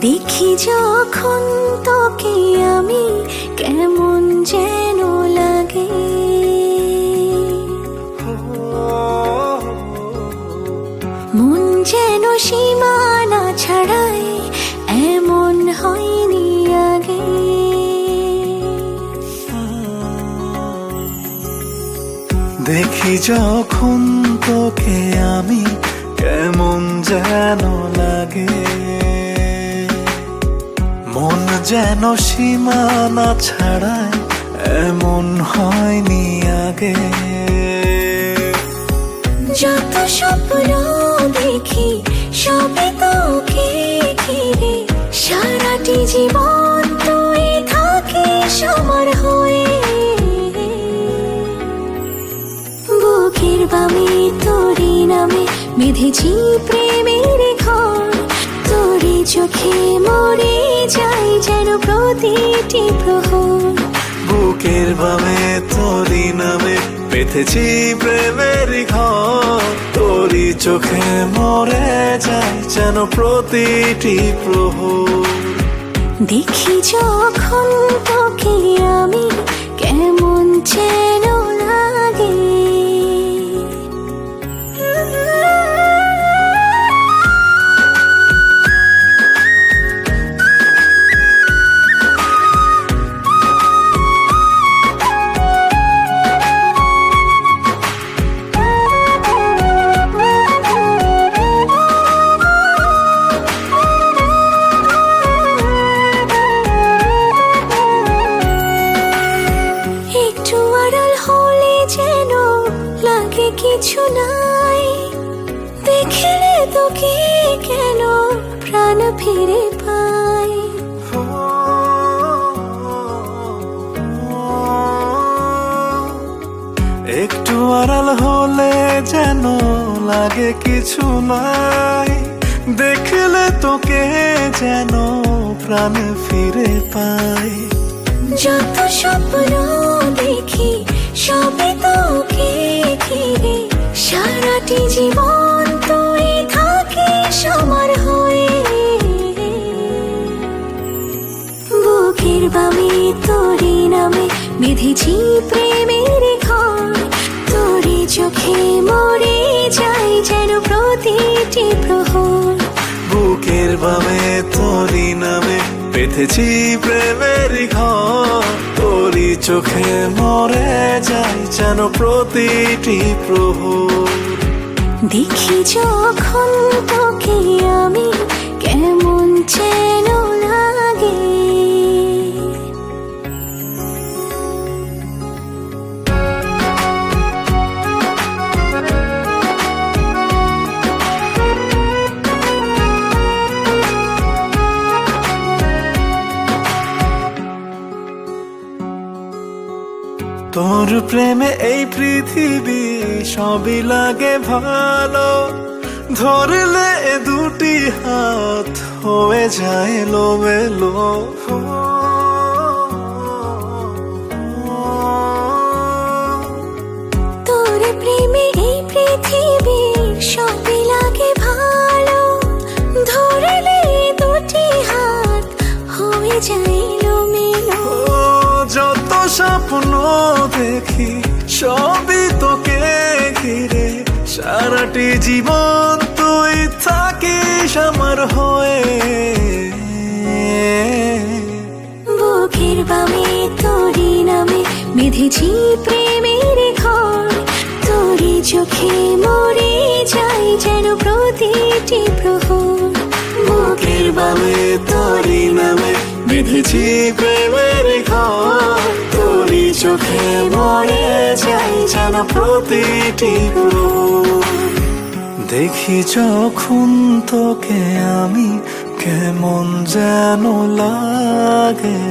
দেখি যখন তোকে আমি কেমন যেন লাগে, মন যেন সীমানা ছাড়াই এমন হয়নি আগে। দেখি যখন তোকে আমি কেমন যেন লাগে, মন যেন সীমানা ছাড়াই এমন হয়নি আগে। যত স্বপ্ন দেখি সবে তোকে ঘিরে, সারাটি জীবন তুই থাকিস আমার হয়ে। বুকের বামে তোরই নামে বেঁধেছি প্রেমের ঘর, তোরই চোখে মরে যাই যেন প্রতিটি প্রহর। বুকের বামে তোরই নামে বেঁধেছি প্রেমের ঘর, তোরই চোখে মরে যায় যেন প্রতিটি প্রহর। দেখি যখন তোকে আমি কেমন যেন লাগে। একটু আড়াল হলে যেন লাগে কিছু নাই, দেখলে তোকে কেন প্রাণ ফিরে পাই। একটু আড়াল হলে যেন লাগে কিছু নাই, দেখলে তোকে যেন প্রাণ ফিরে পাই। যত স্বপ্ন দেখি সবে তোকে ঘিরে, সারাটি জীবন তুই থাকিস আমার হয়ে। বুকের বামে তোরই নামে বেঁধেছি প্রেমের ঘর, তোরই চোখে মরে যাই যেন প্রতিটি প্রহর। বুকের বামে তোরই নামে বেঁধেছি প্রেমের ঘর, তোরই চোখে মরে যায় যেন প্রতিটি প্রহর। দেখি যখন তোকে আমি কেমন যেন লাগে। তোর প্রেমে এই পৃথিবী সবই লাগে ভালো, ধরলে দুটি হাত হয়ে যায় এলোমেলো। তোর প্রেমে এই পৃথিবী সবই লাগে ভালো, ধরলে দুটি হাত হয়ে যায় এলোমেলো। যত স্বপ্ন দেখি সবই তোকে ঘিরে, সারাটি জীবন তুই থাকিস আমার হয়ে। বুকের বামে তোরই নামে বেঁধেছি প্রেমের ঘর, তোরই চোখে মরে যাই যেন প্রতিটি প্রহর। বুকের বামে তোরই নামে বেঁধেছি প্রেমের ঘর, তোরই চোখে মরে যাই যেন প্রতিটি প্রহর। দেখি যখন তোকে আমি কেমন যেন লাগে।